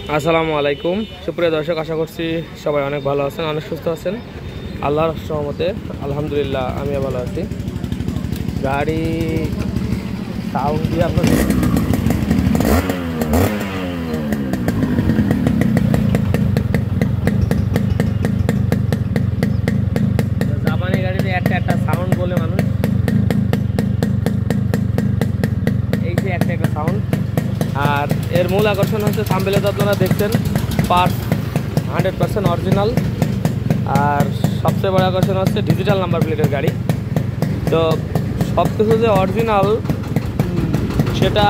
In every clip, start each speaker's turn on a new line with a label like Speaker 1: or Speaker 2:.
Speaker 1: আসসালামু আলাইকুম সুপ্রিয় দর্শক, আশা করছি সবাই অনেক ভালো আছেন, অনেক সুস্থ আছেন। আল্লাহর রহমতে আলহামদুলিল্লাহ আমিও ভালো আছি। গাড়ি সাউন্ড দিয়ে আপনাদের জাপানি গাড়িতে একটা সাউন্ড বলে মানুষ, এই যে একটা সাউন্ড। আর এর মূল আকর্ষণ হচ্ছে থাম্বনেলে তো আপনারা দেখছেন পার্টস 100% অরিজিনাল। আর সবচেয়ে বড় আকর্ষণ হচ্ছে ডিজিটাল নাম্বার প্লেটের গাড়ি। তো সব কিছু যে অরিজিনাল সেটা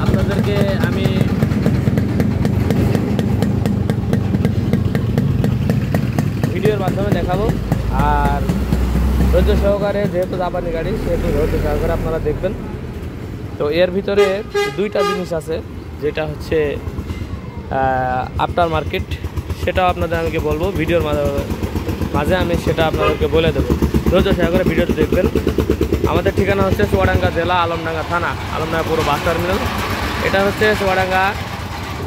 Speaker 1: আপনাদেরকে আমি ভিডিওর মাধ্যমে দেখাবো। আর ধৈর্য সহকারে, যেহেতু জাপানি গাড়ি সেহেতু ধৈর্য সহকারে আপনারা দেখবেন। তো এর ভিতরে দুইটা জিনিস আছে, যেটা হচ্ছে আফটার মার্কেট, সেটাও আপনাদের আমাকে বলবো ভিডিওর মাঝে আমি সেটা আপনাদেরকে বলে দেবো। ধৈর্য সহকারে ভিডিওটি দেখবেন। আমাদের ঠিকানা হচ্ছে চুয়াডাঙ্গা জেলা, আলমডাঙ্গা থানা, আলমডাঙ্গা পুরো বাস টার্মিনাল। এটা হচ্ছে চুয়াডাঙ্গা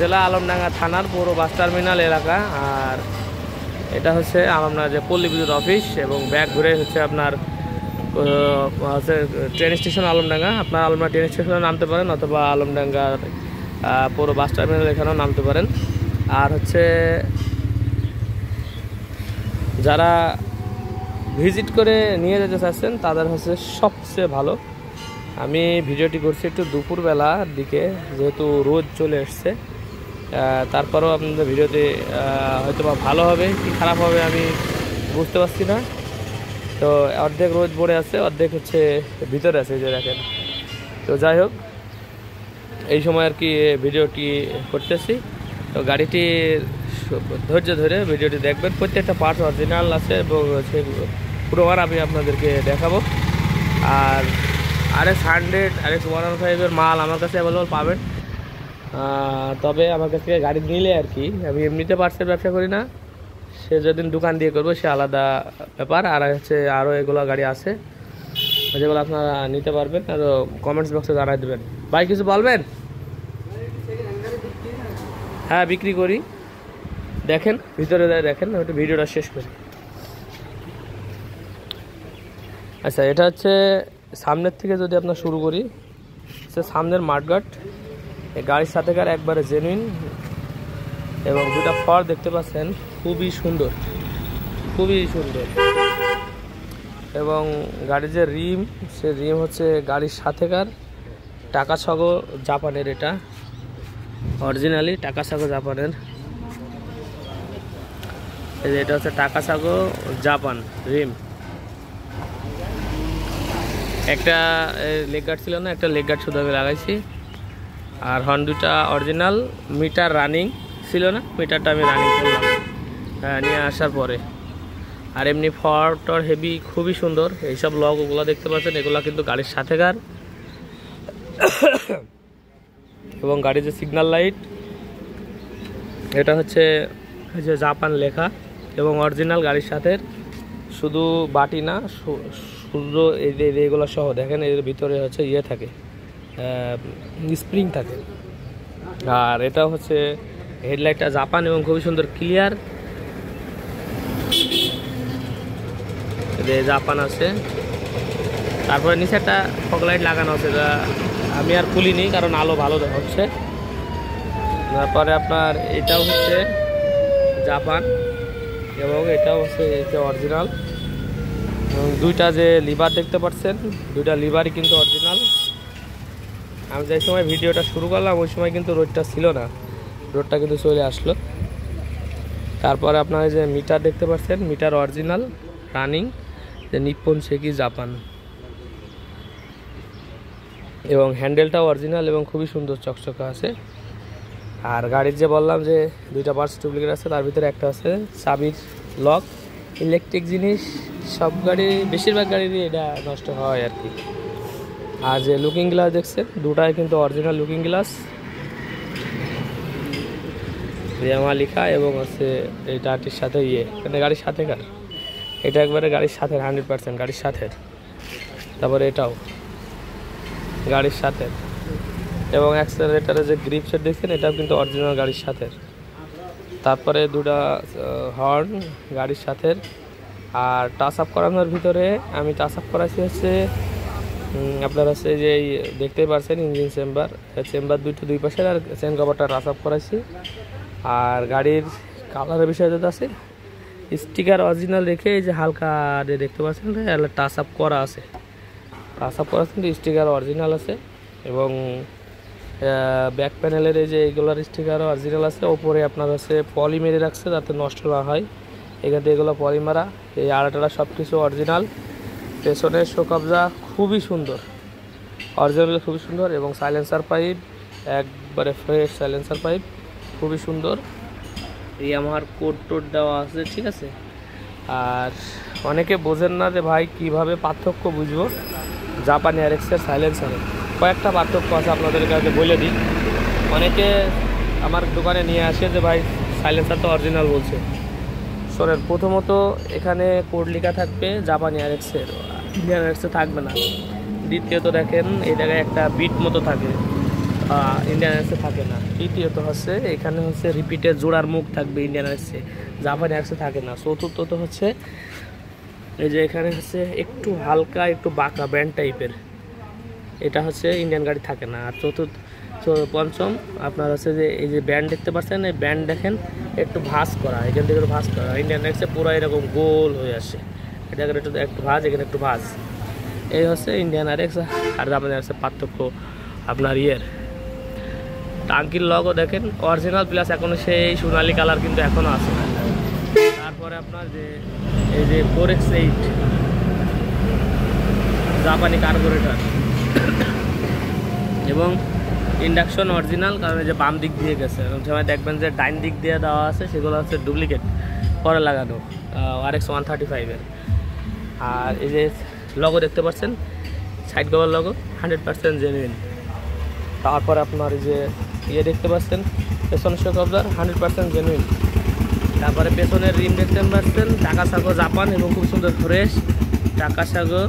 Speaker 1: জেলা, আলমডাঙ্গা থানার পুরো বাস টার্মিনাল এলাকা। আর এটা হচ্ছে আলমডাঙ্গা যে পল্লী বিদ্যুৎ অফিস, এবং ব্যাক ঘুরে হচ্ছে আপনার হচ্ছে ট্রেন স্টেশন আলমডাঙ্গা। আপনার আলমডাঙ্গা ট্রেন স্টেশনে নামতে পারেন, অথবা আলমডাঙ্গার পুরো বাস টার্মিনাল এখানেও নামতে পারেন। আর হচ্ছে যারা ভিজিট করে নিয়ে যেতে চাচ্ছেন তাদের হচ্ছে সবচেয়ে ভালো। আমি ভিডিওটি করছি একটু দুপুরবেলার দিকে, যেহেতু রোদ চলে এসছে। তারপরেও আপনাদের ভিডিওতে হয়তো বা ভালো হবে কি খারাপ হবে আমি বুঝতে পারছি না। তো অর্ধেক রোদ পড়ে আছে, অর্ধেক হচ্ছে ভিতরে আছে, যে দেখেন। তো যাই হোক, এই সময় আর কি ভিডিওটি করতেছি। তো গাড়িটির ধৈর্য ধরে ভিডিওটি দেখবেন। প্রত্যেকটা পার্টস অরিজিনাল আছে এবং হচ্ছে পুরোবার আমি আপনাদেরকে দেখাবো। আর RX-100 RX-115 মাল আমার কাছে অ্যাভেলেবল পাবেন। তবে আমার কাছ থেকে গাড়ি নিলে আর কি, আমি এমনিতে পার্টসের ব্যবসা করি না, সে যেদিন দোকান দিয়ে করবো সে আলাদা ব্যাপার। আর হচ্ছে আরও এগুলো গাড়ি আছে যেগুলো আপনারা নিতে পারবেন। আর কমেন্টস বক্সে জানাই দেবেন। ভাই কিছু বলবেন? হ্যাঁ, বিক্রি করি। দেখেন ভিতরে দেখেন, একটু ভিডিওটা শেষ করি। আচ্ছা, এটা হচ্ছে সামনের থেকে যদি আপনার শুরু করি, সে সামনের মাঠগাট, এই গাড়ির সাথেকার একবারে জেনুইন, এবং দুটা ফর দেখতে পাচ্ছেন খুবই সুন্দর, খুবই সুন্দর। এবং গাড়ির যে রিম, সে রিম হচ্ছে গাড়ির সাথেকার টাকাসাগো জাপানের, এটা অরিজিনালি টাকাসাগো জাপানের। এটা হচ্ছে টাকাসাগো জাপান রিম। একটা লেগ গার্ড ছিল না, একটা লেগ গার্ড শুধু আমি লাগাইছি। আর হর্ন দুটা অরিজিনাল। মিটার রানিং ছিল না, মিটারটা আমি রানিং করলাম নিয়ে আসার পরে। আর এমনি ফর হেভি, খুবই সুন্দর। এইসব লগগুলো দেখতে পাচ্ছেন, এগুলো কিন্তু গাড়ির সাথেকার। এবং গাড়ির যে সিগন্যাল লাইট, এটা হচ্ছে যে জাপান লেখা এবং অরিজিনাল গাড়ির সাথে। শুধু বাটি না, শুধু এইগুলো সহ দেখেন, এর ভিতরে হচ্ছে ইয়ে থাকে, স্প্রিং থাকে। আর এটা হচ্ছে হেডলাইটটা জাপান এবং খুবই সুন্দর ক্লিয়ার, জাপান আছে। তারপরে নিচে একটা ফগ লাইট লাগানো আছে, যা আমি আর খুলিনি কারণ আলো ভালো হচ্ছে। তারপরে আপনার এটাও হচ্ছে জাপান এবং এটাও হচ্ছে অরিজিনাল। এবং দুইটা যে লিভার দেখতে পাচ্ছেন, দুইটা লিভারই কিন্তু অরিজিনাল। আমি যে সময় ভিডিওটা শুরু করলাম ওই সময় কিন্তু রোডটা ছিল না, রোডটা কিন্তু চলে আসলো। তারপরে আপনার যে মিটার দেখতে পাচ্ছেন, মিটার অরিজিনাল রানিং, যে নিপ্পন সেকি জাপান। এবং হ্যান্ডেলটাও অরিজিনাল এবং খুবই সুন্দর চকচকা আছে। আর গাড়ির যে বললাম যে দুইটা পার্টস ডুপ্লিকেট আছে, তার ভিতরে একটা আছে চাবির লক। ইলেকট্রিক জিনিস সব গাড়ি, বেশিরভাগ গাড়িরই এটা নষ্ট হয় আর কি। আর যে লুকিং গ্লাস দেখছেন, দুটাই কিন্তু অরিজিনাল লুকিং গ্লাস, রিয়ামা লেখা। এবং হচ্ছে এইটা আটির সাথে এখানে গাড়ির সাথেকার, এটা একবারে গাড়ির সাথে 100% গাড়ির সাথে। তারপরে এটাও গাড়ির সাথে, এবং অ্যাক্সেলারেটারে যে গ্রিপ সেট দেখছেন এটাও কিন্তু অরিজিনাল গাড়ির সাথে। তারপরে দুটা হর্ন গাড়ির সাথে। আর টাচ আপ করানোর ভিতরে আমি টাচ আপ করাচ্ছি হচ্ছে আপনার হচ্ছে যে দেখতেই পাচ্ছেন ইঞ্জিন চেম্বার দুই পাশের, আর চেন কভারটা টাচ আপ করাচ্ছি। আর গাড়ির কালারের বিষয় যেটা আছে স্টিকার অরিজিনাল রেখে এই যে হালকা দেখতে পাচ্ছেন টাচ আপ করা আছে, কিন্তু স্টিকার অরিজিনাল আছে। এবং ব্যাক প্যানেলের এই যে এইগুলোর স্টিকার অরিজিনাল আছে। ওপরে আপনার হচ্ছে পলি মেরে রাখছে যাতে নষ্ট না হয়, এখান থেকে এগুলো পলি মারা। এই আড়াটা সব কিছু অরিজিনাল। পেছনের শো কবজা খুবই সুন্দর, অরিজিনাল খুবই সুন্দর। এবং সাইলেন্সার পাইপ একবারে ফ্রেশ সাইলেন্সার পাইপ, খুবই সুন্দর। এই আমার কোড দেওয়া আছে, ঠিক আছে। আর অনেকে বোঝেন না যে ভাই কিভাবে পার্থক্য বুঝবো জাপানি আরএক্সের সাইলেন্সারের। কয়েকটা পার্থক্য আছে আপনাদের কাছে বলে দিই। অনেকে আমার দোকানে নিয়ে আসে যে ভাই সাইলেন্সার তো অরিজিনাল বলছে। শোনেন, প্রথমত এখানে কোড লেখা থাকবে জাপানি আরএক্সের, ইন্ডিয়ান আরএক্সে থাকবে না। দ্বিতীয়ত দেখেন এই জায়গায় একটা বিট মতো থাকে, ইন্ডিয়ান আরএক্সে থাকে না। তৃতীয়ত হচ্ছে এখানে হচ্ছে রিপিটের জোড়ার মুখ থাকবে, ইন্ডিয়ান আরএক্সে, জাপানি আরএক্সে থাকে না। চতুর্থত হচ্ছে এই যে এখানে হচ্ছে একটু হালকা একটু বাঁকা ব্যান্ড টাইপের, এটা হচ্ছে ইন্ডিয়ান গাড়ি থাকে না। আর পঞ্চম আপনার হচ্ছে যে এই যে ব্যান্ড দেখতে পাচ্ছেন, এই ব্যান্ড দেখেন একটু ভাঁজ করা, এখান থেকে একটু ভাঁজ করা। ইন্ডিয়ান আরএক্সে পুরো এরকম গোল হয়ে আসে, এটা একটু ভাঁজ, এখানে একটু ভাঁজ। এই হচ্ছে ইন্ডিয়ান আরএক্স আর জাপানি আরএক্সের পার্থক্য। আপনার টাঙ্কির লগও দেখেন অরিজিনাল, প্লাস এখনও সেই সোনালি কালার কিন্তু এখনও আছে। তারপরে আপনার যে এই যে 4X8 জাপানি কার্বোরেটর এবং ইন্ডাকশন অরিজিনাল, কারণ এই যে বাম দিক দিয়ে গেছে, সময় দেখবেন যে ডাইন দিক দিয়ে দেওয়া আছে সেগুলো হচ্ছে ডুপ্লিকেট পরে লাগানো RX 135-এর। আর এই যে লগো দেখতে পাচ্ছেন, সাইড কভার লগো 100% জেনুইন। তারপরে আপনার এই যে দেখতে পাচ্ছেন পেছনের শো কভার 100% জেনুইন। তারপরে পেছনের রিম দেখতে পাচ্ছেন টাকাসাগো জাপান এবং খুব সুন্দর ফ্রেশ টাকাসাগো,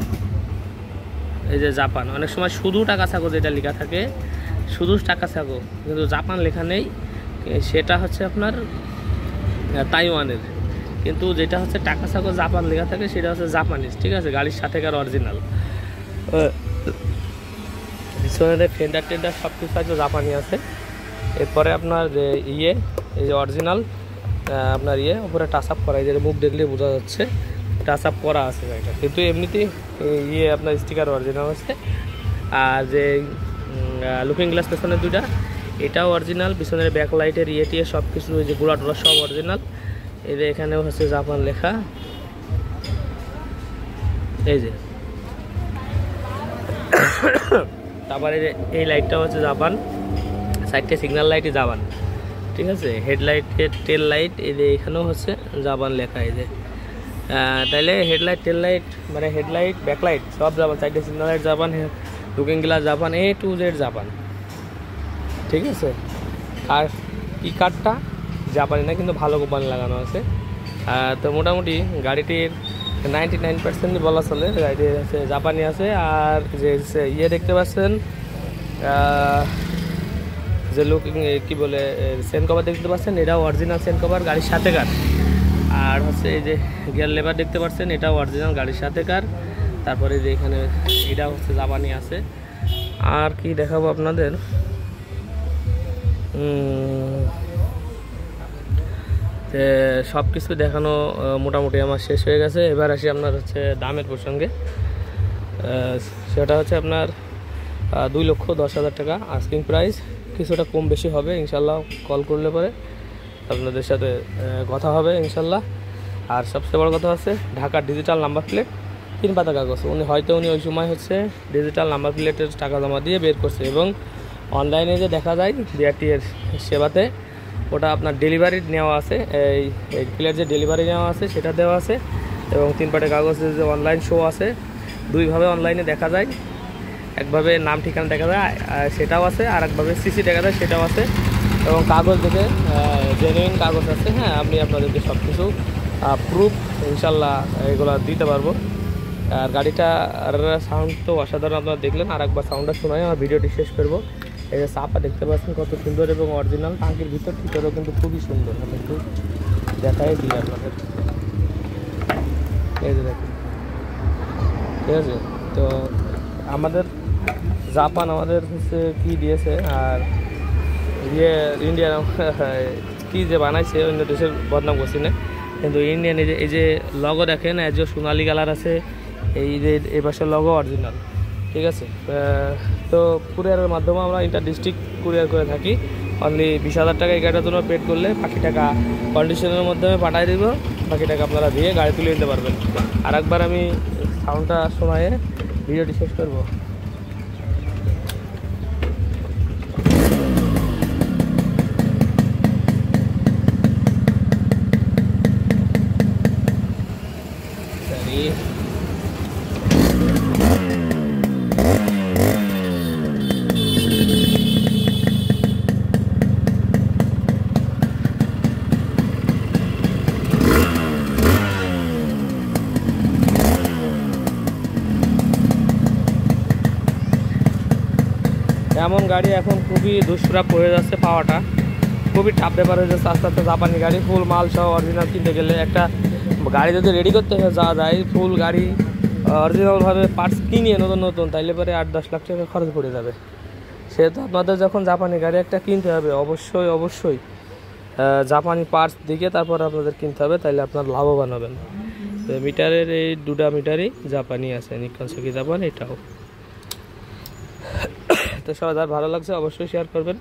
Speaker 1: এই যে জাপান। অনেক সময় শুধু টাকাসাগো যেটা লেখা থাকে, শুধু টাকাসাগো, কিন্তু জাপান লেখা নেই, সেটা হচ্ছে আপনার তাইওয়ানের। কিন্তু যেটা হচ্ছে টাকাসাগো জাপান লেখা থাকে সেটা হচ্ছে জাপানিজ, ঠিক আছে, গাড়ির সাথেকার অরিজিনাল। পিছনের ফেন্ডার টেন্ডার সব কিছু আছে জাপানি আছে। এরপরে আপনার যে এই যে অরিজিনাল আপনার উপরে টাচ আপ করা, এই যে মুখ দেখলে বোঝা যাচ্ছে টাচ আপ করা আছে গাড়িটা, কিন্তু এমনিতেই আপনার স্টিকার অরিজিনাল আছে। আর যে লুকিং গ্লাস পেছনের দুইটা, এটাও অরিজিনাল। পিছনের ব্যাক লাইটের টিয়ে সব কিছু, ওই যে গোলা টোলা সব অরিজিনাল। এই যে এখানেও হচ্ছে জাপান লেখা, এই যে। তারপরে এই লাইটটাও হচ্ছে জাপান, সাইডটা সিগন্যাল লাইটই জাপান, ঠিক আছে। হেডলাইটের টেল লাইট এই যে এখানেও হচ্ছে জাপান লেখা, এই যে। তাইলে হেডলাইট টেল লাইট মানে হেডলাইট ব্যাকলাইট সব জাপান, সাইডে signal light Japan, looking glass Japan, A to Z Japan, ঠিক আছে। আর কি কাঠটা জাপানি না, কিন্তু ভালো কোম্পানি লাগানো আছে। তো মোটামুটি গাড়িটির 99% বলা চলে গাড়িটি হচ্ছে জাপানি আছে। আর যে দেখতে পাচ্ছেন যে লুকিং কি বলে সেন কভার দেখতে পাচ্ছেন, এটাও অরিজিনাল সেন কভার গাড়ির সাথেকার। আর হচ্ছে এই যে গিয়ার লেভার দেখতে পাচ্ছেন, এটাও অরিজিনাল গাড়ির সাথেকার। তারপরে যে এখানে এটা হচ্ছে জাপানি আছে। আর কি দেখাবো আপনাদের, সব কিছু দেখানো মোটামুটি আমার শেষ হয়ে গেছে। এবার আসি আপনার হচ্ছে দামের প্রসঙ্গে। সেটা হচ্ছে আপনার 2,10,000 টাকা আস্কিং প্রাইস, কিছুটা কম বেশি হবে ইনশাল্লাহ, কল করলে পরে আপনাদের সাথে কথা হবে ইনশাল্লাহ। আর সবচেয়ে বড় কথা হচ্ছে ঢাকার ডিজিটাল নাম্বার প্লেট, 3 পাতা কাগজ। উনি ওই সময় হচ্ছে ডিজিটাল নাম্বার প্লেটের টাকা জমা দিয়ে বের করছে, এবং অনলাইনে যে দেখা যায় বিআরটিএর সেবাতে, ওটা আপনার ডেলিভারি নেওয়া আছে, এই প্লেট যে ডেলিভারি নেওয়া আছে সেটা দেওয়া আছে। এবং 3 পাতা কাগজের যে অনলাইন শো আছে, দুইভাবে অনলাইনে দেখা যায়, একভাবে নাম ঠিকানা দেখা যায় সেটাও আছে, আর একভাবে সিসি দেখা যায় সেটাও আছে। এবং কাগজ দেখে জেনুইন কাগজ আছে। হ্যাঁ, আমি আপনাদেরকে সব কিছু প্রুফ ইনশাল্লাহ এগুলো দিতে পারবো। আর গাড়িটার সাউন্ড তো অসাধারণ আপনারা দেখলেন, আর একবার সাউন্ডটা শোনাই আমার ভিডিওটি শেষ করবো। এই যে চাপা দেখতে পাচ্ছেন কত সুন্দর এবং অরিজিনাল, টাঙ্কির ভিতরেও কিন্তু খুবই সুন্দর। আমি একটু দেখাই দিই আপনাদের, এই যে দেখুন, ঠিক আছে। তো আমাদের জাপান আমাদের হচ্ছে কি দিয়েছে, আর ইন্ডিয়ান কি যে বানাইছে অন্য দেশের বদনাম করছি না, কিন্তু ইন্ডিয়ান এই যে লগো দেখেন, এই যে সোনালি কালার আছে, এই যে এই পাশের লগো অরিজিনাল, ঠিক আছে। তো কুরিয়ারের মাধ্যমে আমরা ইন্টার ডিস্ট্রিক্ট কুরিয়ার করে থাকি। অনলি 20,000 টাকা এই গাড়িটার জন্য পেড করলে বাকি টাকা কন্ডিশনের মাধ্যমে পাঠিয়ে দিব, বাকি টাকা আপনারা দিয়ে গাড়ি তুলে নিতে পারবেন। আর একবার আমি সাউন্ডটা শোনায় ভিডিওটি শেষ করবো। এমন গাড়ি এখন খুবই দুষ্প্রাপ্য হয়ে যাচ্ছে, পাওয়াটা খুবই টাফ ব্যাপার হয়ে যাচ্ছে আস্তে আস্তে। জাপানি গাড়ি ফুল মাল সহ অরিজিনাল কিনতে গেলে, একটা গাড়ি যদি রেডি করতে যাওয়া যায় ফুল গাড়ি অরিজিনালভাবে পার্টস কিনিয়ে নতুন তাইলে পরে 8-10 লাখ টাকা খরচ পড়ে যাবে। সেহেতু আপনাদের যখন জাপানি গাড়ি একটা কিনতে হবে, অবশ্যই জাপানি পার্টস দিকে তারপর আপনাদের কিনতে হবে, তাইলে আপনার লাভবান হবেন। মিটারের এই দুটা মিটারই জাপানি আছে, নিকনসেকি জাপান এটাও। তো সবাই যার ভালো লাগছে অবশ্যই শেয়ার করবেন।